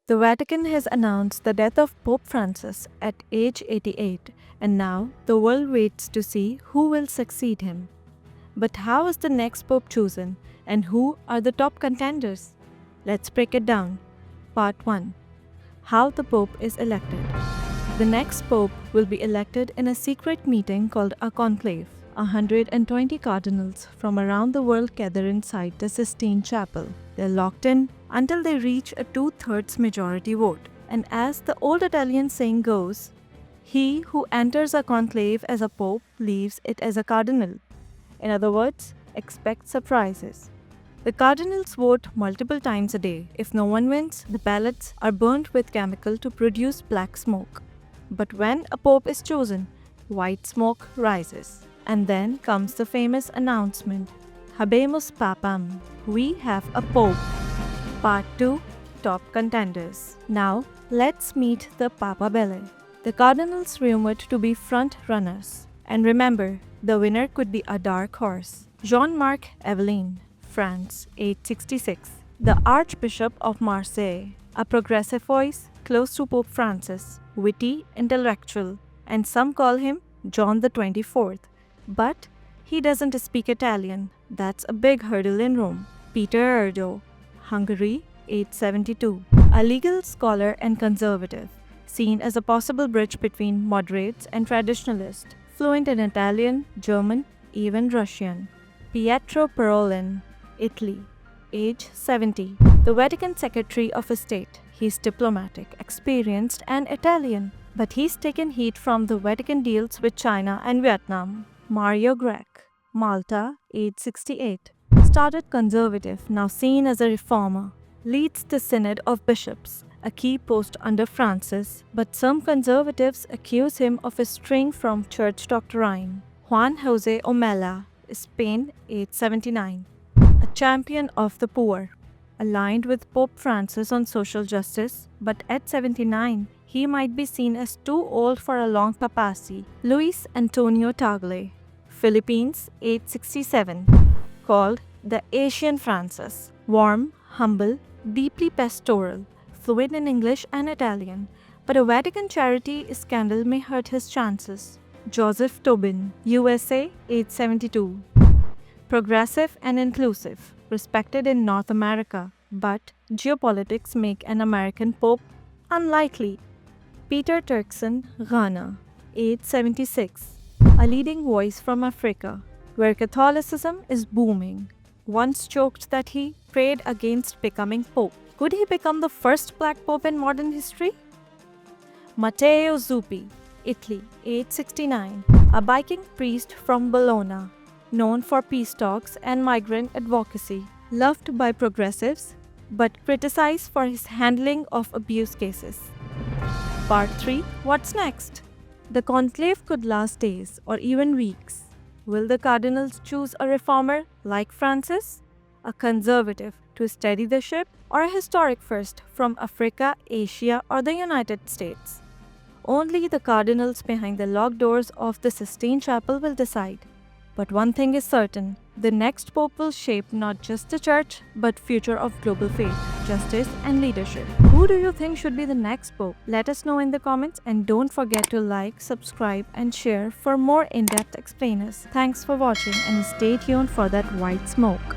The Vatican has announced the death of Pope Francis at age 88, and now the world waits to see who will succeed him. But how is the next Pope chosen, and who are the top contenders? Let's break it down. Part 1. How the Pope is elected. The next Pope will be elected in a secret meeting called a conclave. 120 cardinals from around the world gather inside the Sistine Chapel. They're locked in until they reach a 2/3 majority vote. And as the old Italian saying goes, he who enters a conclave as a pope leaves it as a cardinal. In other words, expect surprises. The cardinals vote multiple times a day. If no one wins, the ballots are burnt with chemical to produce black smoke. But when a pope is chosen, white smoke rises. And then comes the famous announcement, Habemus Papam, we have a pope. Part 2, Top Contenders. Now, let's meet the Papabile, the cardinals rumored to be front runners. And remember, the winner could be a dark horse. Jean-Marc Evelyn, France, age 66. The Archbishop of Marseille, a progressive voice close to Pope Francis, witty, intellectual, and some call him John the 24th. But he doesn't speak Italian. That's a big hurdle in Rome. Peter Urdu, Hungary, age 72. A legal scholar and conservative, seen as a possible bridge between moderates and traditionalists, fluent in Italian, German, even Russian. Pietro Parolin, Italy, age 70. The Vatican Secretary of State. He's diplomatic, experienced, and Italian. But he's taken heat from the Vatican deals with China and Vietnam. Mario Grech, Malta, age 68. Started conservative, now seen as a reformer. Leads the Synod of Bishops, a key post under Francis, but some conservatives accuse him of straying from church doctrine. Juan Jose Omella, Spain, age 79. A champion of the poor. Aligned with Pope Francis on social justice, but at 79, he might be seen as too old for a long papacy. Luis Antonio Tagle, Philippines, age 67. Called the Asian Francis. Warm, humble, deeply pastoral, fluent in English and Italian. But a Vatican charity scandal may hurt his chances. Joseph Tobin, USA, age 72. Progressive and inclusive, respected in North America, but geopolitics make an American pope unlikely. Peter Turkson, Ghana, age 76. A leading voice from Africa, where Catholicism is booming. Once joked that he prayed against becoming pope. Could he become the first black pope in modern history? Matteo Zuppi, Italy, age 69. A Viking priest from Bologna, known for peace talks and migrant advocacy. Loved by progressives, but criticized for his handling of abuse cases. Part 3. What's next? The conclave could last days or even weeks. Will the cardinals choose a reformer like Francis, a conservative to steady the ship, or a historic first from Africa, Asia, or the United States? Only the cardinals behind the locked doors of the Sistine Chapel will decide. But one thing is certain, the next pope will shape not just the church, but future of global faith, justice, and leadership. Who do you think should be the next pope? Let us know in the comments, and don't forget to like, subscribe, and share for more in-depth explainers. Thanks for watching, and stay tuned for that white smoke.